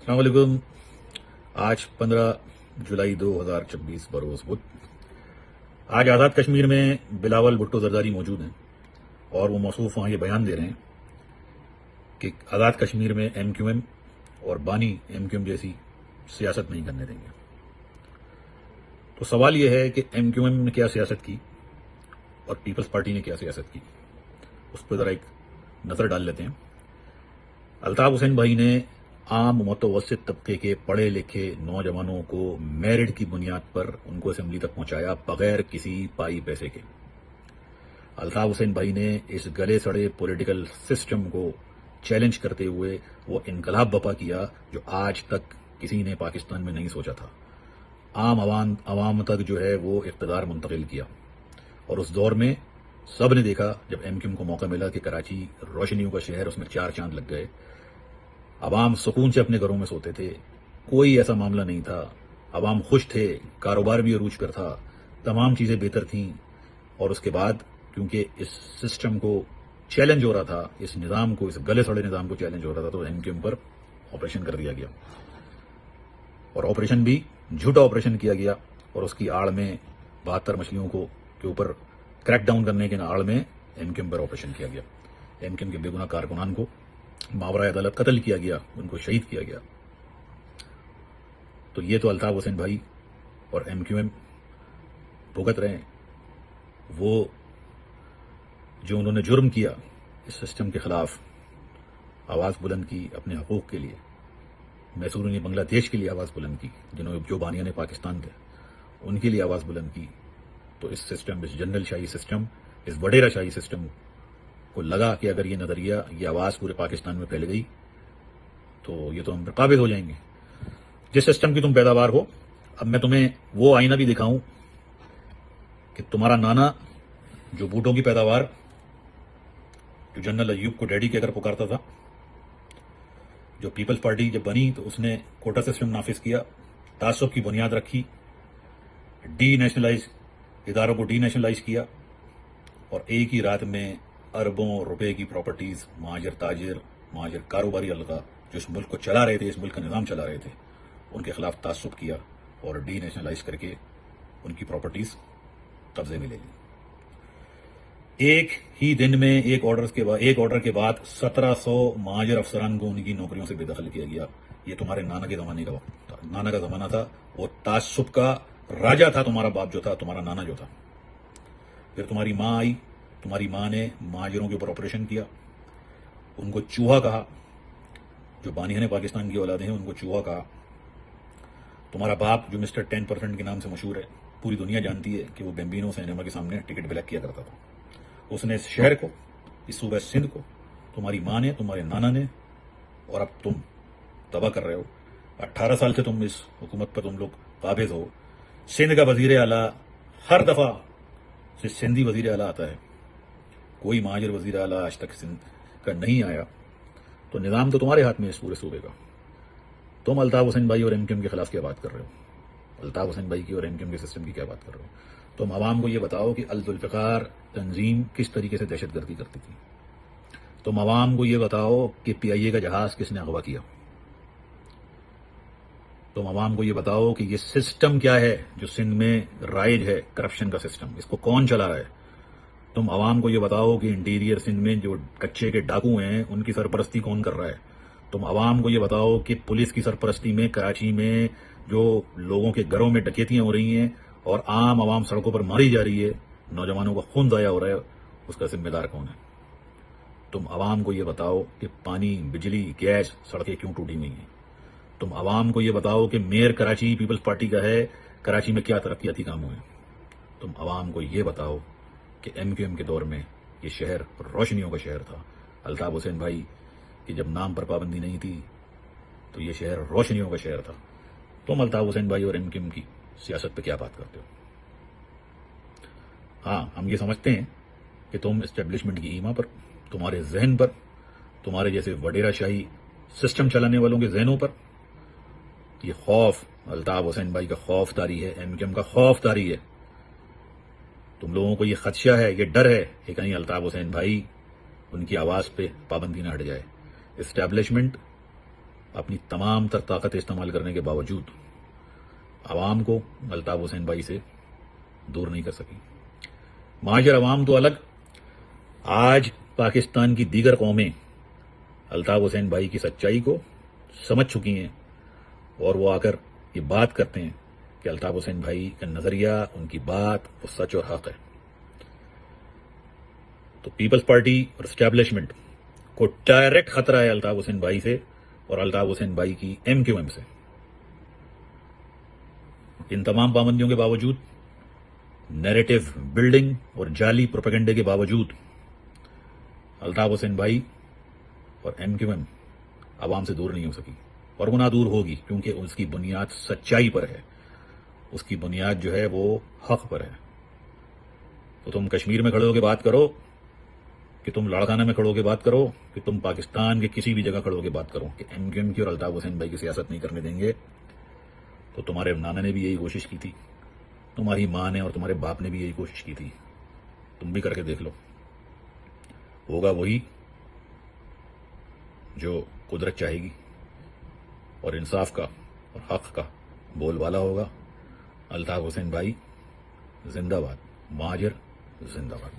السلام علیکم. آج 15 جولائی 2026 بروز بدھ. آج آزاد کشمیر میں بلاول بھٹو زرداری موجود ہیں اور وہ موصوف وہاں یہ بیان دے رہے ہیں کہ آزاد کشمیر میں ایم کیو ایم اور بانی ایم کیو ایم جیسی سیاست نہیں کرنے دیں گے. تو سوال یہ ہے کہ ایم کیو ایم نے کیا سیاست کی اور پیپلز پارٹی نے کیا سیاست کی، اس پہ ذرا ایک نظر ڈال لیتے ہیں. الطاف حسین بھائی نے عام متوسط طبقے کے پڑھے لکھے نوجوانوں کو میرٹ کی بنیاد پر ان کو اسمبلی تک پہنچایا بغیر کسی پائی پیسے کے. الطاف حسین بھائی نے اس گلے سڑے پولیٹیکل سسٹم کو چیلنج کرتے ہوئے وہ انقلاب برپا کیا جو آج تک کسی نے پاکستان میں نہیں سوچا تھا. عام عوام تک جو ہے وہ اقتدار منتقل کیا، اور اس دور میں سب نے دیکھا جب ایم کیو ایم کو موقع ملا کہ کراچی روشنیوں کا شہر، اس میں 4 چاند لگ گئے. عوام سکون سے اپنے گھروں میں سوتے تھے، کوئی ایسا معاملہ نہیں تھا. عوام خوش تھے، کاروبار بھی عروج پر تھا، تمام چیزیں بہتر تھیں. اور اس کے بعد کیونکہ اس سسٹم کو چیلنج ہو رہا تھا، اس نظام کو، اس گلے سڑے نظام کو چیلنج ہو رہا تھا، تو ایم کیو ایم پر آپریشن کر دیا گیا. اور آپریشن بھی جھوٹا آپریشن کیا گیا، اور اس کی آڑ میں 72 مچھلیوں کے اوپر کریک ڈاؤن کرنے کے آڑ میں ایم کیو ایم پر آپریشن کیا گیا. ایم کیو ایم کے بے گناہ کارکنان کو ماورائے عدالت قتل کیا گیا، ان کو شہید کیا گیا. تو یہ تو الطاف حسین بھائی اور ایم کیو ایم بھگت رہے ہیں. وہ جو انہوں نے جرم کیا اس سسٹم کے خلاف، آواز بلند کی اپنے حقوق کے لیے، محصورین بنگلہ دیش کے لیے آواز بلند کی، جو بانیان پاکستان تھے ان کے لیے آواز بلند کی، تو اس سسٹم، اس جنرل شاہی سسٹم، اس وڈیرا شاہی سسٹم کو لگا کہ اگر یہ نظریہ، یہ آواز پورے پاکستان میں پھیل گئی تو یہ تو ہم پر قابض ہو جائیں گے. جس سسٹم کی تم پیداوار ہو، اب میں تمہیں وہ آئینہ بھی دکھاؤں کہ تمہارا نانا جو بوٹوں کی پیداوار، جو جنرل ایوب کو ڈیڈی کہہ کر پکارتا تھا، جو پیپلز پارٹی جب بنی تو اس نے کوٹا سسٹم نافذ کیا، تعصب کی بنیاد رکھی، ڈی نیشنلائز اداروں کو ڈی نیشنلائز کیا، اور ایک ہی رات میں اربوں روپے کی پراپرٹیز مہاجر تاجر، مہاجر کاروباری الغا جو اس ملک کو چلا رہے تھے، اس ملک کا نظام چلا رہے تھے، ان کے خلاف تعصب کیا اور ڈی نیشنلائز کر کے ان کی پراپرٹیز قبضے میں لے لی. ایک ہی دن میں ایک آرڈر کے بعد 1700 مہاجر افسران کو ان کی نوکریوں سے بے دخل کیا گیا. یہ تمہارے نانا کے زمانے کا وقت تھا، نانا کا زمانہ تھا. وہ تعصب کا راجا تھا تمہارا باپ جو تھا، تمہارا نانا جو تھا. پھر تمہاری ماں آئی، تمہاری ماں نے مہاجروں کے اوپر آپریشن کیا، ان کو چوہا کہا. جو بانیان پاکستان کی اولادیں ہیں ان کو چوہا کہا. تمہارا باپ جو مسٹر 10% کے نام سے مشہور ہے، پوری دنیا جانتی ہے کہ وہ بیمبینو سینما کے سامنے ٹکٹ بلیک کیا کرتا تھا. اس نے اس شہر کو، اس صوبہ سندھ کو، تمہاری ماں نے، تمہارے نانا نے، اور اب تم تباہ کر رہے ہو. 18 سال سے تم اس حکومت پر تم لوگ قابض ہو. سندھ کا وزیر اعلیٰ ہر دفعہ سے سندھی وزیر اعلیٰ آتا ہے، کوئی مہاجر وزیر اعلیٰ آج تک سندھ کا نہیں آیا. تو نظام تو تمہارے ہاتھ میں ہے اس پورے صوبے کا. تم الطاف حسین بھائی اور ایم کیو ایم کے خلاف کیا بات کر رہے ہو؟ الطاف حسین بھائی کی اور ایم کیو ایم کے سسٹم کی کیا بات کر رہے ہو؟ تم عوام کو یہ بتاؤ کہ الذوالفقار تنظیم کس طریقے سے دہشت گردی کرتی تھی. تم عوام کو یہ بتاؤ کہ پی آئی اے کا جہاز کس نے اغوا کیا. تم عوام کو یہ بتاؤ کہ یہ سسٹم کیا ہے جو سندھ میں رائج ہے، کرپشن کا سسٹم، اس کو کون چلا رہا ہے. تم عوام کو یہ بتاؤ کہ انٹیریئر سندھ میں جو کچے کے ڈاکو ہیں ان کی سرپرستی کون کر رہا ہے. تم عوام کو یہ بتاؤ کہ پولیس کی سرپرستی میں کراچی میں جو لوگوں کے گھروں میں ڈکیتیاں ہو رہی ہیں اور عام عوام سڑکوں پر ماری جا رہی ہے، نوجوانوں کا خون ضائع ہو رہا ہے، اس کا ذمہ دار کون ہے. تم عوام کو یہ بتاؤ کہ پانی، بجلی، گیس، سڑکیں کیوں ٹوٹی نہیں ہیں. تم عوام کو یہ بتاؤ کہ میئر کراچی پیپلز پارٹی کا ہے، کراچی میں کیا ترقیاتی کام ہوئے. تم عوام کو یہ بتاؤ کہ ایم کیو ایم کے دور میں یہ شہر روشنیوں کا شہر تھا. الطاف حسین بھائی کہ جب نام پر پابندی نہیں تھی تو یہ شہر روشنیوں کا شہر تھا. تم الطاف حسین بھائی اور ایم کیو ایم کی سیاست پہ کیا بات کرتے ہو؟ ہاں، ہم یہ سمجھتے ہیں کہ تم اسٹیبلشمنٹ کی ایما پر، تمہارے ذہن پر، تمہارے جیسے وڈیرا شاہی سسٹم چلانے والوں کے ذہنوں پر یہ خوف، الطاف حسین بھائی کا خوف طاری ہے، ایم کیو ایم کا خوف طاری ہے. تم لوگوں کو یہ خدشہ ہے، یہ ڈر ہے کہ کہیں الطاف حسین بھائی ان کی آواز پہ پابندی نہ ہٹ جائے. اسٹیبلشمنٹ اپنی تمام تر طاقت استعمال کرنے کے باوجود عوام کو الطاف حسین بھائی سے دور نہیں کر سکی. مہاجر عوام تو الگ، آج پاکستان کی دیگر قومیں الطاف حسین بھائی کی سچائی کو سمجھ چکی ہیں اور وہ آ کر یہ بات کرتے ہیں کہ الطاف حسین بھائی کا نظریہ، ان کی بات وہ سچ اور حق ہے. تو پیپلز پارٹی اور اسٹیبلشمنٹ کو ڈائریکٹ خطرہ ہے الطاف حسین بھائی سے اور الطاف حسین بھائی کی MQM سے. ان تمام پابندیوں کے باوجود، نیریٹو بلڈنگ اور جعلی پروپیگنڈے کے باوجود الطاف حسین بھائی اور MQM عوام سے دور نہیں ہو سکی، اور وہ نہ دور ہوگی کیونکہ اس کی بنیاد سچائی پر ہے، اس کی بنیاد جو ہے وہ حق پر ہے. تو تم کشمیر میں کھڑے ہو کے بات کرو، کہ تم لاڑکانہ میں کھڑو کے بات کرو، کہ تم پاکستان کے کسی بھی جگہ کھڑو کے بات کرو کہ MQM کی اور الطاف حسین بھائی کی سیاست نہیں کرنے دیں گے. تو تمہارے نانا نے بھی یہی کوشش کی تھی، تمہاری ماں نے اور تمہارے باپ نے بھی یہی کوشش کی تھی. تم بھی کر کے دیکھ لو، ہوگا وہی جو قدرت چاہے گی، اور انصاف کا اور حق کا بول والا ہوگا. الطاف حسین بھائی زندہ باد، مہاجر زندہ باد.